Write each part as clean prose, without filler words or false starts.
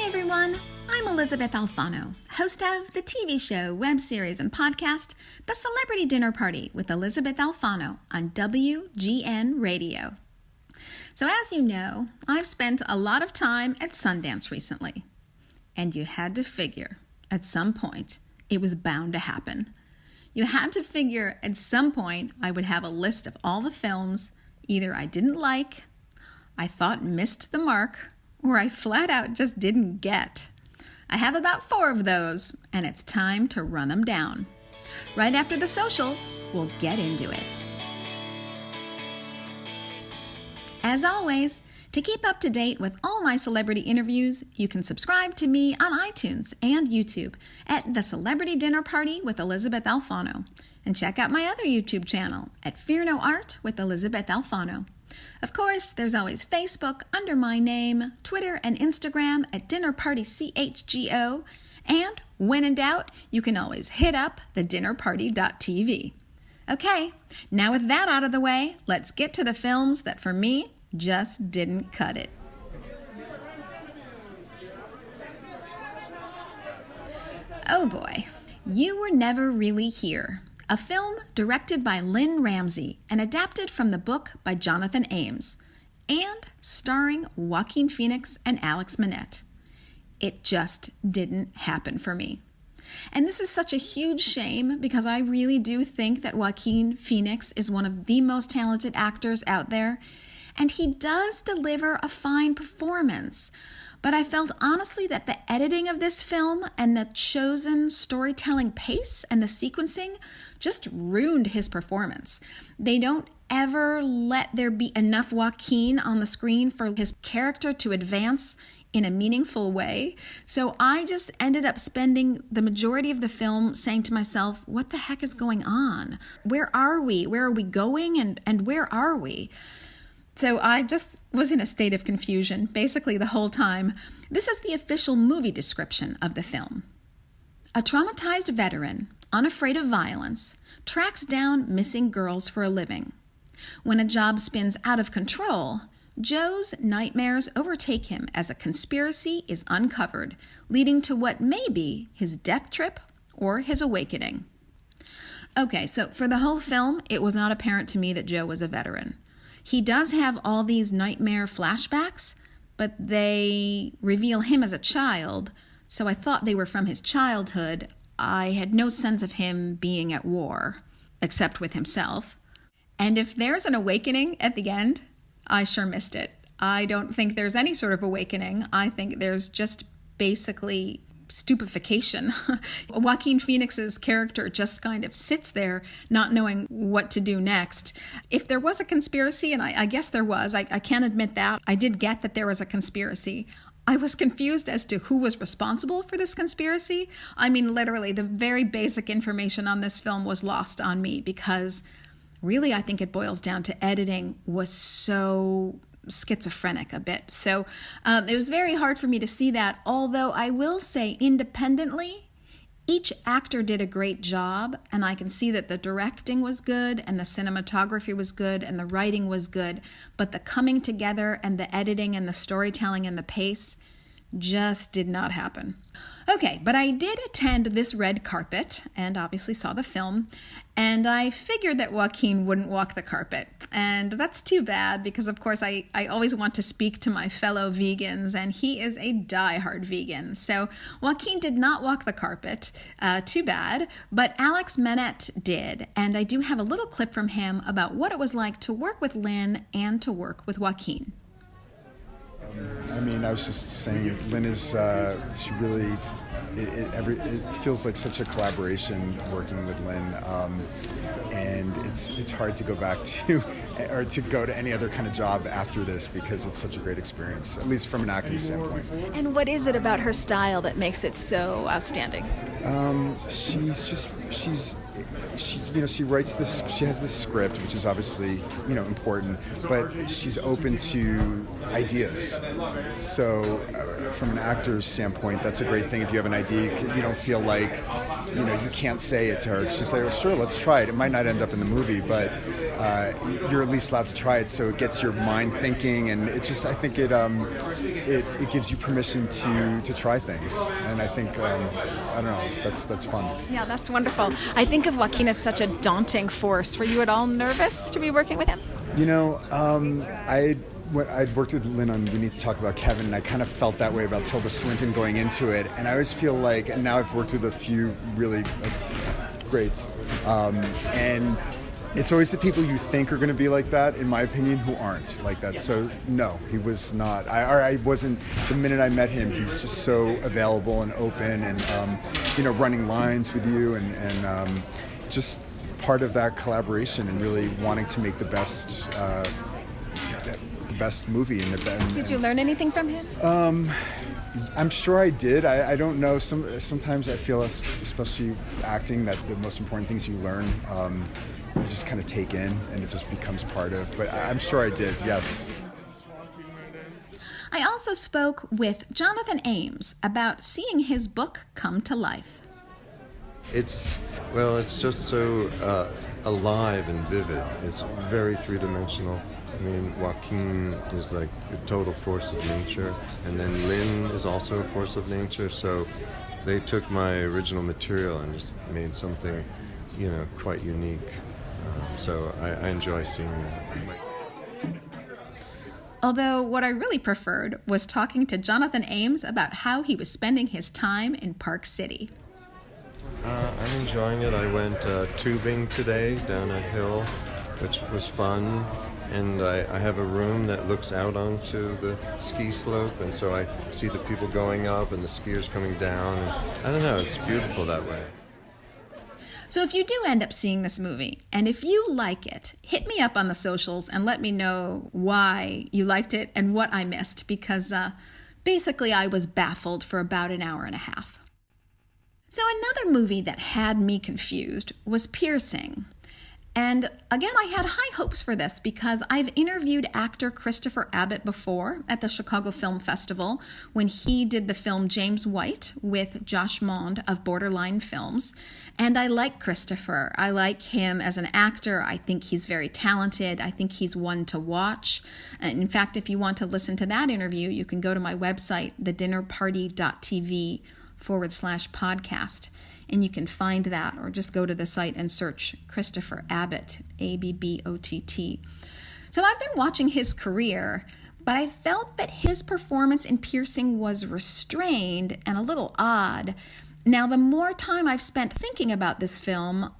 Hi everyone, I'm Elysabeth Alfano, host of the TV show, web series, and podcast, The Celebrity Dinner Party with Elysabeth Alfano on WGN Radio. So as you know, I've spent a lot of time at Sundance recently, and you had to figure at some point it was bound to happen. You had to figure at some point I would have a list of all the films either I didn't like, I thought missed the mark, or I flat out just didn't get. I have about 4 of those, and it's time to run them down. Right after the socials, we'll get into it. As always, to keep up to date with all my celebrity interviews, you can subscribe to me on iTunes and YouTube at The Celebrity Dinner Party with Elysabeth Alfano, and check out my other YouTube channel at Fear No Art with Elysabeth Alfano. Of course, there's always Facebook under my name, Twitter and Instagram at DinnerPartyCHGO, and when in doubt, you can always hit up thedinnerparty.tv. Okay, now with that out of the way, let's get to the films that for me just didn't cut it. Oh boy, You Were Never Really Here. A film directed by Lynn Ramsey and adapted from the book by Jonathan Ames, and starring Joaquin Phoenix and Alex Manette. It just didn't happen for me. And this is such a huge shame because I really do think that Joaquin Phoenix is one of the most talented actors out there, and he does deliver a fine performance. But I felt honestly that the editing of this film and the chosen storytelling pace and the sequencing just ruined his performance. They don't ever let there be enough Joaquin on the screen for his character to advance in a meaningful way. So I just ended up spending the majority of the film saying to myself, what the heck is going on? Where are we? Where are we going? And where are we? So I just was in a state of confusion basically the whole time. This is the official movie description of the film. A traumatized veteran, unafraid of violence, tracks down missing girls for a living. When a job spins out of control, Joe's nightmares overtake him as a conspiracy is uncovered, leading to what may be his death trip or his awakening. Okay, so for the whole film, it was not apparent to me that Joe was a veteran. He does have all these nightmare flashbacks, but they reveal him as a child, so I thought they were from his childhood. I had no sense of him being at war, except with himself. And if there's an awakening at the end, I sure missed it. I don't think there's any sort of awakening. I think there's just basically stupefaction. Joaquin Phoenix's character just kind of sits there not knowing what to do next. If there was a conspiracy, and I guess there was, I can't admit that. I did get that there was a conspiracy. I was confused as to who was responsible for this conspiracy. I mean, literally, the very basic information on this film was lost on me because really, I think it boils down to editing was so schizophrenic a bit. So it was very hard for me to see that, although I will say independently, each actor did a great job, and I can see that the directing was good and the cinematography was good and the writing was good, but the coming together and the editing and the storytelling and the pace just did not happen. Okay, but I did attend this red carpet and obviously saw the film, and I figured that Joaquin wouldn't walk the carpet. And that's too bad because, of course, I always want to speak to my fellow vegans, and he is a diehard vegan. So Joaquin did not walk the carpet, too bad, but Alex Manette did. And I do have a little clip from him about what it was like to work with Lynn and to work with Joaquin. I mean, I was just saying, Lynn is, she really, it feels like such a collaboration working with Lynn, and it's hard to go back to, or to go to any other kind of job after this because it's such a great experience, at least from an acting standpoint. And what is it about her style that makes it so outstanding? She writes this, she has this script, which is obviously, important, but she's open to ideas. So from an actor's standpoint, that's a great thing. If you have an idea, you don't feel like, you can't say it to her. She's like, well, sure, let's try it. It might not end up in the movie, but you're at least allowed to try it, so it gets your mind thinking, and it just, I think it gives you permission to try things, and I think I don't know, that's fun. Yeah, that's wonderful. I think of Joaquin as such a daunting force. Were you at all nervous to be working with him? You know, I'd worked with Lynn on We Need to Talk About Kevin, and I kind of felt that way about Tilda Swinton going into it, and I always feel like, and now I've worked with a few really greats, and it's always the people you think are going to be like that, in my opinion, who aren't like that. So no, he was not. I wasn't. The minute I met him, he's just so available and open, and running lines with you, and just part of that collaboration, and really wanting to make the best movie. Did you learn anything from him? I'm sure I did. I don't know. Sometimes I feel, especially acting, that the most important things you learn, you just kind of take in, and it just becomes part of. But I'm sure I did, yes. I also spoke with Jonathan Ames about seeing his book come to life. It's just so alive and vivid. It's very three-dimensional. I mean, Joaquin is like a total force of nature, and then Lynn is also a force of nature, so they took my original material and just made something, quite unique. So I enjoy seeing that. Although what I really preferred was talking to Jonathan Ames about how he was spending his time in Park City. I'm enjoying it. I went tubing today down a hill, which was fun. And I have a room that looks out onto the ski slope, and so I see the people going up and the skiers coming down. And I don't know, it's beautiful that way. So if you do end up seeing this movie, and if you like it, hit me up on the socials and let me know why you liked it and what I missed, because basically I was baffled for about an hour and a half. So another movie that had me confused was Piercing. And again, I had high hopes for this because I've interviewed actor Christopher Abbott before at the Chicago Film Festival when he did the film James White with Josh Mond of Borderline Films. And I like Christopher. I like him as an actor. I think he's very talented. I think he's one to watch. And in fact, if you want to listen to that interview, you can go to my website, thedinnerparty.tv/podcast. And you can find that, or just go to the site and search Christopher Abbott, Abbott. So I've been watching his career, but I felt that his performance in Piercing was restrained and a little odd. Now, the more time I've spent thinking about this film,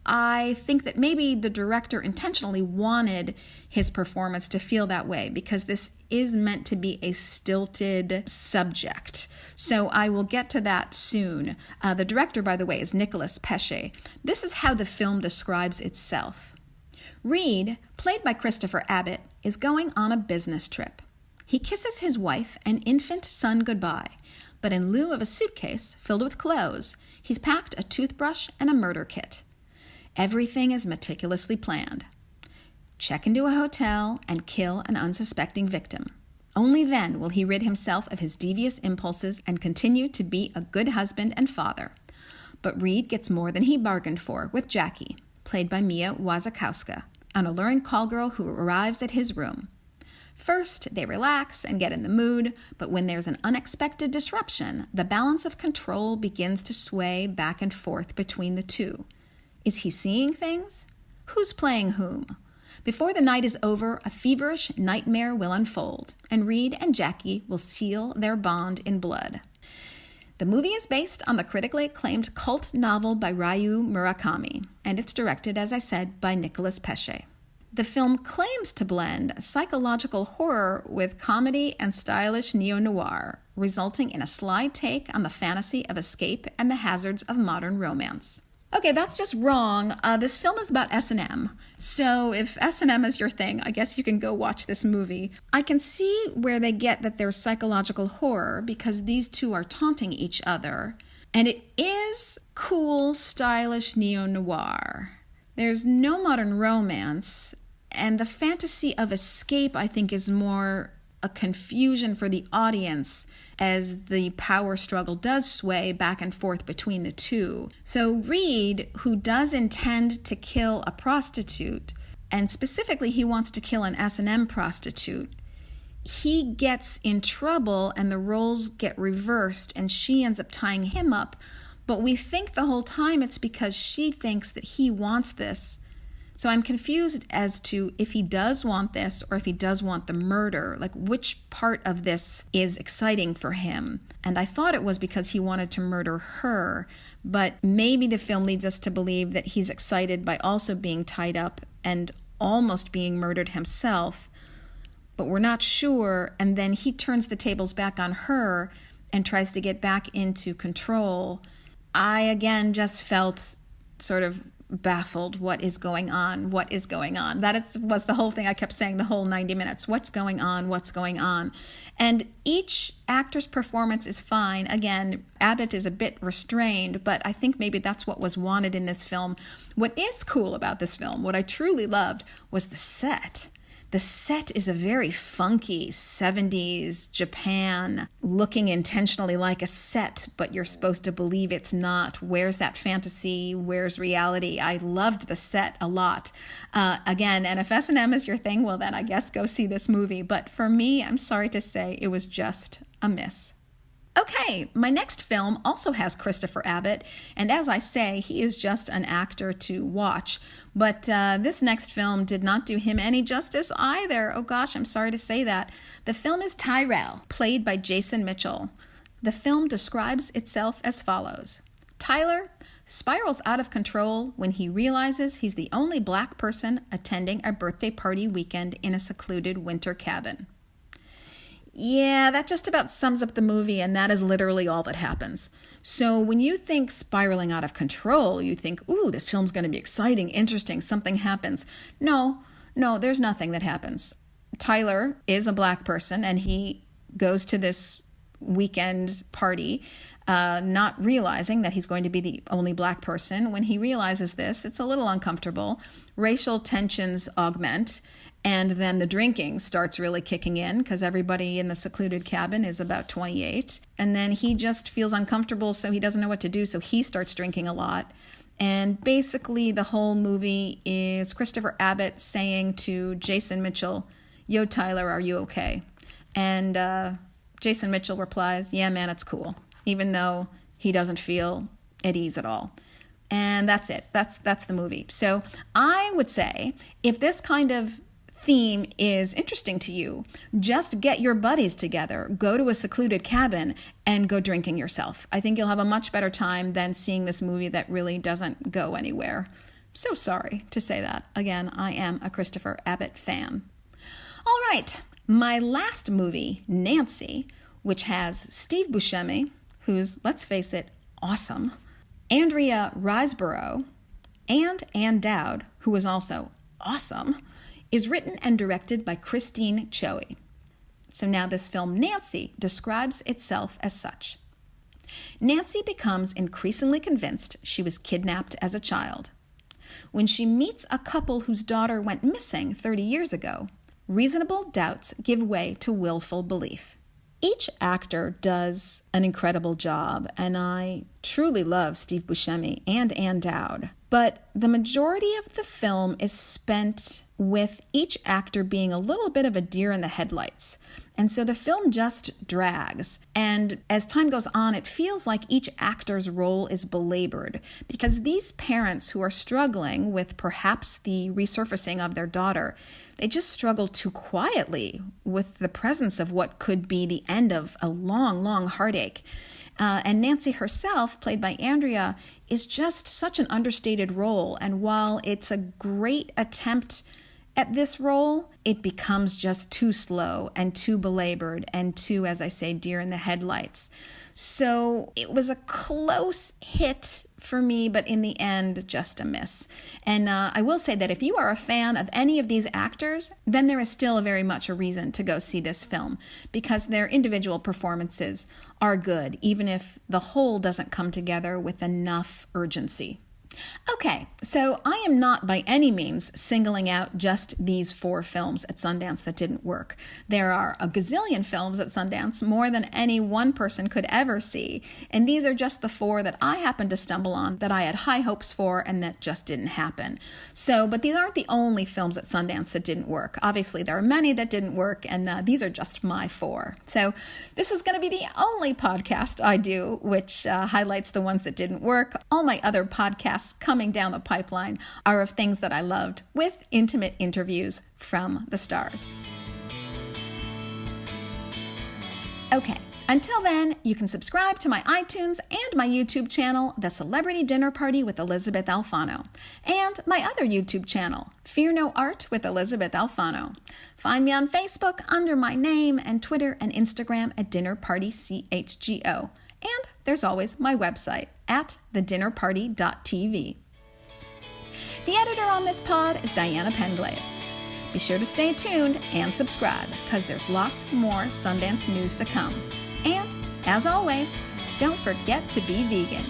I think that maybe the director intentionally wanted his performance to feel that way, because this is meant to be a stilted subject. So I will get to that soon. The director, by the way, is Nicholas Pesce. This is how the film describes itself. Reed, played by Christopher Abbott, is going on a business trip. He kisses his wife and infant son goodbye, but in lieu of a suitcase filled with clothes, he's packed a toothbrush and a murder kit. Everything is meticulously planned. Check into a hotel and kill an unsuspecting victim. Only then will he rid himself of his devious impulses and continue to be a good husband and father. But Reed gets more than he bargained for with Jackie, played by Mia Wasikowska, an alluring call girl who arrives at his room. First, they relax and get in the mood, but when there's an unexpected disruption, the balance of control begins to sway back and forth between the two. Is he seeing things? Who's playing whom? Before the night is over, a feverish nightmare will unfold, and Reed and Jackie will seal their bond in blood. The movie is based on the critically acclaimed cult novel by Ryu Murakami, and it's directed, as I said, by Nicholas Pesce. The film claims to blend psychological horror with comedy and stylish neo-noir, resulting in a sly take on the fantasy of escape and the hazards of modern romance. Okay, that's just wrong. This film is about S&M. So if S&M is your thing, I guess you can go watch this movie. I can see where they get that there's psychological horror because these two are taunting each other. And it is cool, stylish neo-noir. There's no modern romance. And the fantasy of escape, I think, is more a confusion for the audience as the power struggle does sway back and forth between the two. So Reed, who does intend to kill a prostitute, and specifically he wants to kill an S&M prostitute. He gets in trouble and the roles get reversed and she ends up tying him up, but we think the whole time it's because she thinks that he wants this. So I'm confused as to if he does want this or if he does want the murder, like which part of this is exciting for him. And I thought it was because he wanted to murder her, but maybe the film leads us to believe that he's excited by also being tied up and almost being murdered himself, but we're not sure. And then he turns the tables back on her and tries to get back into control. I, again, just felt sort of baffled. What is going on? What is going on? Was the whole thing I kept saying the whole 90 minutes. What's going on? What's going on? And each actor's performance is fine. Again, Abbott is a bit restrained, but I think maybe that's what was wanted in this film. What is cool about this film, what I truly loved, was the set. The set is a very funky 70s Japan, looking intentionally like a set, but you're supposed to believe it's not. Where's that fantasy? Where's reality? I loved the set a lot. Again, and if S&M is your thing, well then I guess go see this movie. But for me, I'm sorry to say, it was just a miss. Okay, my next film also has Christopher Abbott, and as I say, he is just an actor to watch. But this next film did not do him any justice either. Oh gosh, I'm sorry to say that. The film is Tyrell, played by Jason Mitchell. The film describes itself as follows. Tyler spirals out of control when he realizes he's the only black person attending a birthday party weekend in a secluded winter cabin. Yeah, that just about sums up the movie, and that is literally all that happens. So when you think spiraling out of control, you think, ooh, this film's going to be exciting, interesting, something happens. No, there's nothing that happens. Tyler is a black person, and he goes to this weekend party, not realizing that he's going to be the only black person. When he realizes this, it's a little uncomfortable. Racial tensions augment, and then the drinking starts really kicking in because everybody in the secluded cabin is about 28. And then he just feels uncomfortable, so he doesn't know what to do, so he starts drinking a lot. And basically the whole movie is Christopher Abbott saying to Jason Mitchell, "Yo, Tyler, are you okay?" And Jason Mitchell replies, "Yeah, man, it's cool," even though he doesn't feel at ease at all. And that's it. That's the movie. So I would say if this kind of theme is interesting to you, just get your buddies together, go to a secluded cabin, and go drinking yourself. I think you'll have a much better time than seeing this movie that really doesn't go anywhere. So sorry to say that. Again, I am a Christopher Abbott fan. All right, my last movie, Nancy, which has Steve Buscemi, who's, let's face it, awesome, Andrea Riseborough, and Ann Dowd, who is also awesome, is written and directed by Christine Choe. So now this film, Nancy, describes itself as such. Nancy becomes increasingly convinced she was kidnapped as a child. When she meets a couple whose daughter went missing 30 years ago, reasonable doubts give way to willful belief. Each actor does an incredible job, and I truly love Steve Buscemi and Ann Dowd. But the majority of the film is spent with each actor being a little bit of a deer in the headlights. And so the film just drags. And as time goes on, it feels like each actor's role is belabored because these parents who are struggling with perhaps the resurfacing of their daughter, they just struggle too quietly with the presence of what could be the end of a long, long heartache. And Nancy herself, played by Andrea, is just such an understated role. And while it's a great attempt at this role, it becomes just too slow and too belabored and too, as I say, deer in the headlights. So it was a close hit for me, but in the end, just a miss. And I will say that if you are a fan of any of these actors, then there is still very much a reason to go see this film because their individual performances are good, even if the whole doesn't come together with enough urgency. Okay, so I am not by any means singling out just these 4 films at Sundance that didn't work. There are a gazillion films at Sundance, more than any one person could ever see, and these are just the 4 that I happened to stumble on that I had high hopes for and that just didn't happen. But these aren't the only films at Sundance that didn't work. Obviously, there are many that didn't work, and these are just my 4. So this is going to be the only podcast I do which highlights the ones that didn't work. All my other podcasts coming down the pipeline are of things that I loved, with intimate interviews from the stars. Okay, until then, you can subscribe to my iTunes and my YouTube channel, The Celebrity Dinner Party with Elysabeth Alfano, and my other YouTube channel, Fear No Art with Elysabeth Alfano. Find me on Facebook under my name, and Twitter and Instagram at dinnerpartychgo. And there's always my website at thedinnerparty.tv. The editor on this pod is Diana Penglaze. Be sure to stay tuned and subscribe, because there's lots more Sundance news to come. And, as always, don't forget to be vegan.